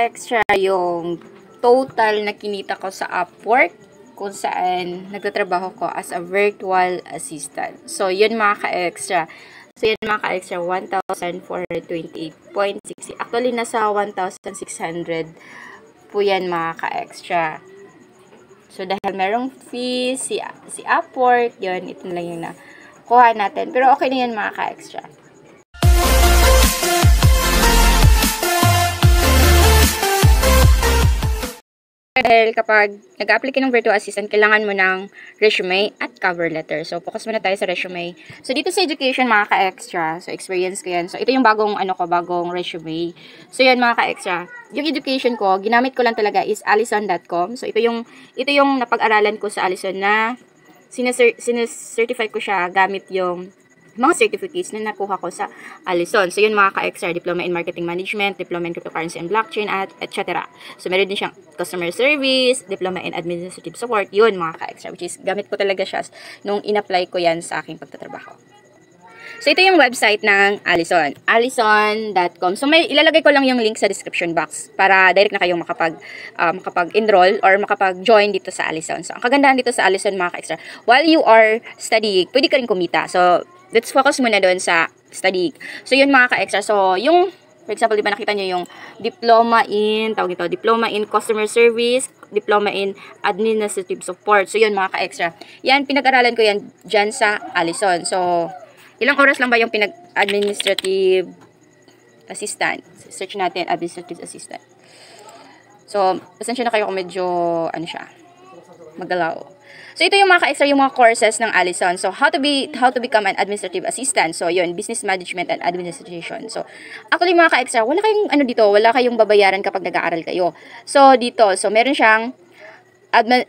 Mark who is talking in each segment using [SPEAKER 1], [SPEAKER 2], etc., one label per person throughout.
[SPEAKER 1] extra yung total na kinita ko sa Upwork kung saan nagtatrabaho ko as a virtual assistant. So, yun mga ka-extra. So, yun mga ka-extra, 1,428.60. Actually, nasa 1,600 po yan mga ka-extra. So, dahil merong fee, si Upwork, yun, ito lang yung nakuha natin. Pero okay na yan mga ka-extra. Dahil kapag nag-apply ka ng virtual assistant, kailangan mo ng resume at cover letter. So, focus muna tayo sa resume. So, dito sa education, mga ka-extra. So, experience ko yan. So, ito yung bagong resume. So, yan mga ka-extra. Yung education ko, ginamit ko lang talaga is Allison.com. So, ito yung napag-aralan ko sa Allison na sinecertify ko siya gamit yung mga certificates na nakuha ko sa Allison. So, yun mga ka-extra, Diploma in Marketing Management, Diploma in Cryptocurrency and Blockchain, at etc. So, meron din siyang Customer Service, Diploma in Administrative Support, yun mga ka-extra, which is gamit ko talaga siya nung in-apply ko yan sa aking pagtatrabaho. So, ito yung website ng Allison, allison.com. So, may ilalagay ko lang yung link sa description box para direct na kayong makapag-enroll or makapag-join dito sa Allison. So, ang kagandahan dito sa Allison mga ka-extra, while you are studying, pwede ka rin kumita. So, let's focus muna doon sa study. So, yun mga ka-extra. So, yung, for example, di ba nakita nyo yung Diploma in Customer Service, Diploma in Administrative Support. So, yun mga ka-extra. Yan, pinag-aralan ko yan dyan sa Allison. So, ilang oras lang ba yung Administrative Assistant? Search natin, Administrative Assistant. So, pasensya na kayo kung medyo, magalaw. So, ito yung mga ka-extra, yung mga courses ng Allison. So, how to become an administrative assistant. So, yun, business management and administration. So, actually mga ka-extra, wala kayong babayaran kapag nag-aaral kayo. So, dito, meron siyang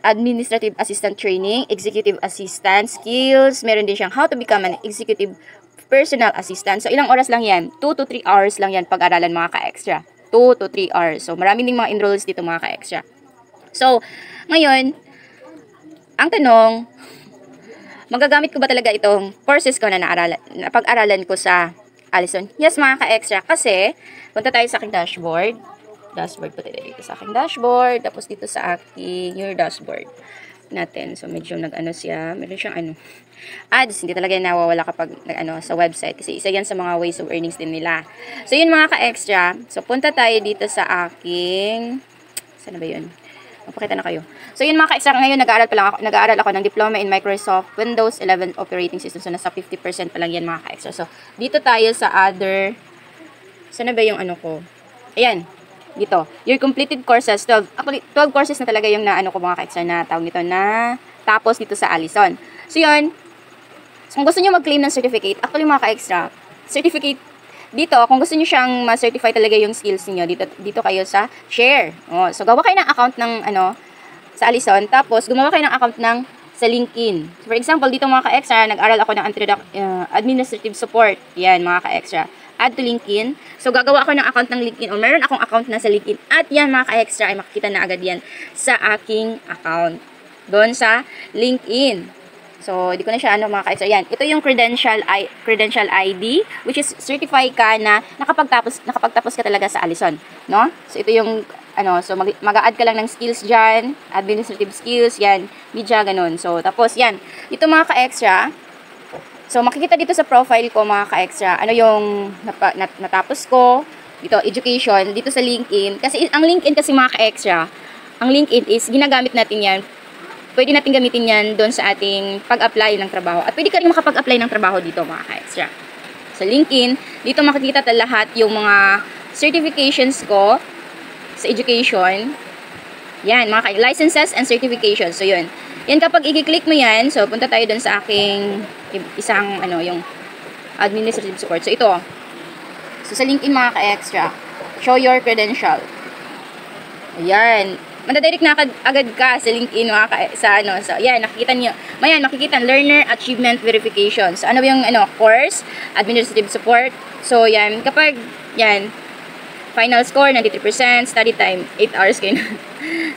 [SPEAKER 1] administrative assistant training, executive assistant skills, meron din siyang how to become an executive personal assistant. So, ilang oras lang yan? 2 to 3 hours lang yan pag-aralan mga ka-extra. 2 to 3 hours. So, maraming ding mga enrolls dito mga ka-extra. So, ngayon, ang tanong, magagamit ko ba talaga itong courses ko na pag-aralan ko sa Allison? Yes, mga ka-extra. Kasi, punta tayo sa aking dashboard. Dashboard po tayo dito sa aking dashboard. Tapos dito sa aking your dashboard natin. So, medyo siya. Meron siyang ads. Hindi talaga nawawala kapag sa website. Kasi isa yan sa mga ways of earnings din nila. So, yun mga ka-extra. So, punta tayo dito sa aking, saan ba yun? Mapakita na kayo. So, yun mga ka-extra, ngayon nag-aaral ako ng Diploma in Microsoft Windows 11 Operating System. So, nasa 50% pa lang yan mga ka-extra. So, dito tayo sa other, saan ba yung ko? Ayan, dito. Your completed courses, 12. Actually, 12 courses na talaga yung ko mga ka-extra na tawag nito na tapos dito sa Allison. So, yun. So, kung gusto nyo mag-claim ng certificate, actually mga ka-extra, certificate dito, kung gusto niyo siyang ma-certify talaga yung skills niyo, dito kayo sa share. So, gawa kayo ng account ng sa Allison, tapos gumawa kayo ng account sa LinkedIn. So, for example, dito mga ka-extra, nag-aral ako ng administrative support. Yan, mga ka-extra. Add to LinkedIn. So, gagawa ako ng account ng LinkedIn o meron akong account na sa LinkedIn. At yan, mga ka-extra, ay makikita na agad yan sa aking account. Doon sa LinkedIn. So, di ko na siya mga ka-extra. Yan. Ito yung credential ID, which is certify ka na nakapagtapos ka talaga sa Allison. No? So, ito yung, so mag-a-add ka lang ng skills dyan, administrative skills, yan, media, ganun. So, tapos, yan. Ito mga ka-extra, so, makikita dito sa profile ko, mga ka-extra, yung natapos ko, dito, education, dito sa LinkedIn. Kasi, ang LinkedIn kasi mga ka-extra, ang LinkedIn is, ginagamit natin yan, pwede natin gamitin yan doon sa ating pag-apply ng trabaho. At pwede ka rin makapag-apply ng trabaho dito mga ka-extra. Sa LinkedIn, dito makikita lahat yung mga certifications ko sa education. Yan, mga licenses and certifications. So, yun. Yan, kapag i-click mo yan, so, punta tayo doon sa aking isang, yung administrative support. So, ito. So, sa LinkedIn mga ka-extra, show your credential. Ayan. Madadirect na agad ka sa LinkedIn so yan, nakikita niyo. Mayan, makikita learner achievement verification. So ano yung course, administrative support. So yan, kapag yan final score 93%, study time 8 hours kayo.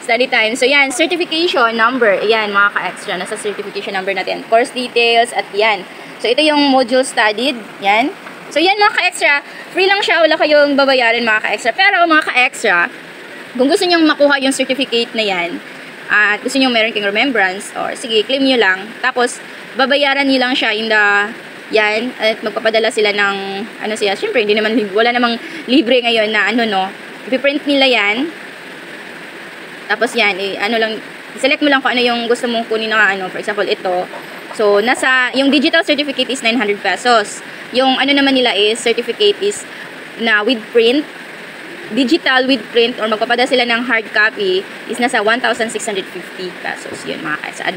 [SPEAKER 1] Study time. So yan, certification number. Ayan, mga ka-extra nasa certification number natin. Course details at yan. So ito yung module studied, yan. So yan mga ka-extra, free lang siya, wala kayong babayaran mga ka-extra. Pero mga ka-extra, Kung gusto niyo makuha yung certificate na yan, at gusto niyo meron kayong remembrance, or sige, claim niyo lang. Tapos, babayaran niyo lang siya in the, yan, at magpapadala sila ng, ano siya, syempre, hindi naman, wala namang libre ngayon na, ano, no, ipiprint nila yan. Tapos yan, ano lang, select mo lang kung ano yung gusto mong kunin na, ano, for example, ito. So, yung digital certificate is 900 pesos. Yung, ano naman nila is, certificate is, na with print, digital with print, or magpapadala sila ng hard copy, is nasa 1,650 pesos. Yun, mga ka-extra.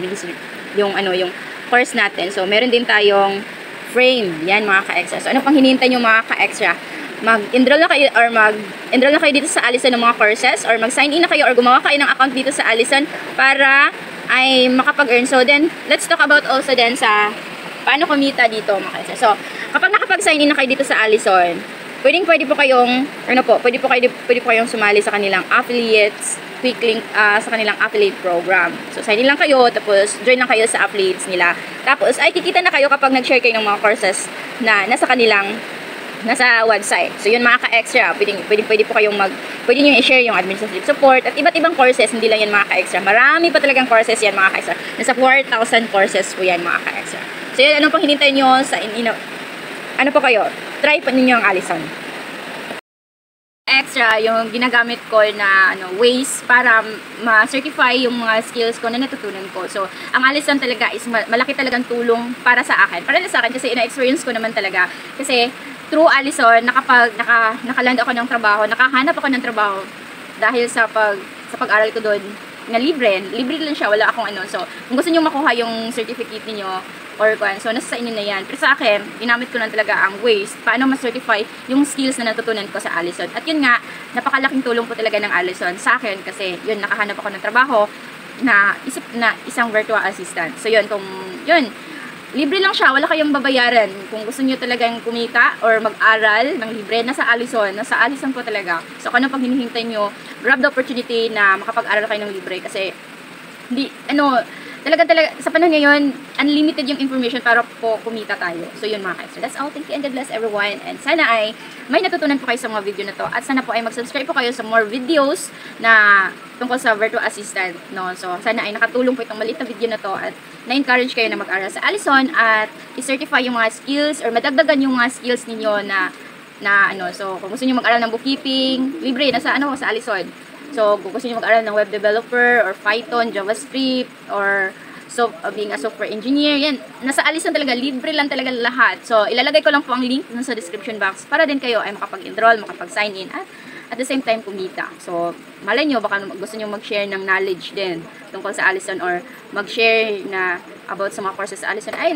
[SPEAKER 1] Yung, ano, yung course natin. So, meron din tayong frame. Yan, mga ka-extra. So, ano pang hinihintay nyo, mga ka-extra? Mag-enroll na kayo, or mag-enroll na kayo dito sa Allison ng mga courses, or mag-sign in na kayo, or gumawa kayo ng account dito sa Allison para ay makapag-earn. So, then, let's talk about also then sa paano kumita dito, mga ka-extra. So, kapag nakapag-sign in na kayo dito sa Allison, pwede po kayong, ano po, pwede po kayong sumali sa kanilang affiliates, quick link, sa kanilang affiliate program. So, sign in lang kayo, tapos join lang kayo sa affiliates nila. Tapos, ay kikita na kayo kapag nag-share kayo ng mga courses na nasa website. So, yun, mga ka-extra, pwede po kayong pwede nyo i-share yung administrative support at iba't ibang courses, hindi lang yan, mga ka-extra. Marami pa talagang courses yan, mga ka-extra. Nasa 4,000 courses po yan, mga ka-extra. So, yun, anong pang hinintay nyo sa, ano po kayo? Try pa ninyo ang Allison. Extra yung ginagamit ko na ways para ma-certify yung mga skills ko na natutunan ko. So, ang Allison talaga is malaki talagang tulong para sa akin. Para sa akin kasi ina-experience ko naman talaga. Kasi through Allison, nakaland ako ng trabaho, nakahanap ako ng trabaho dahil sa pag-aral ko doon na libre lang siya, wala akong ano. So, kung gusto niyo makuha yung certificate niyo or so nasa sa inyo na yan. Pero sa akin, ginamit ko lang talaga ang ways paano ma-certify yung skills na natutunan ko sa Allison. At yun nga, napakalaking tulong po talaga ng Allison sa akin kasi yun, nakahanap ako ng trabaho na isang virtual assistant. So yun, libre lang siya, wala kayong babayaran. Kung gusto niyo talagang kumita or mag-aral ng libre, nasa Allison po talaga. So kung ano pang hinihintay niyo, grab the opportunity na makapag-aral kayo ng libre kasi talaga sa panahon ngayon, unlimited yung information para po kumita tayo. So yun, mga ka-extra. That's all. Thank you and God bless everyone. And sana ay may natutunan po kayo sa mga video na to. At sana po ay mag-subscribe po kayo sa more videos na tungkol sa virtual assistant. No? So sana ay nakatulong po itong maliit na video na to at na-encourage kayo na mag-aral sa Allison at i-certify yung mga skills or madagdagan yung mga skills ninyo so kung gusto niyo mag-aral ng bookkeeping, libre sa Allison. So, kung gusto niyo mag-aral ng web developer or Python, JavaScript, or being a software engineer, yan, nasa Allison talaga, libre lang talaga lahat. So, ilalagay ko lang po ang link sa description box para din kayo ay makapag-enroll, makapag-sign in, at the same time kumita. So, malay nyo, baka gusto nyo mag-share ng knowledge din tungkol sa Allison or mag-share na about sa mga courses sa Allison. Ay,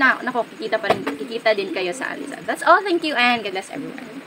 [SPEAKER 1] kikita din kayo sa Allison. That's all. Thank you and God bless everyone.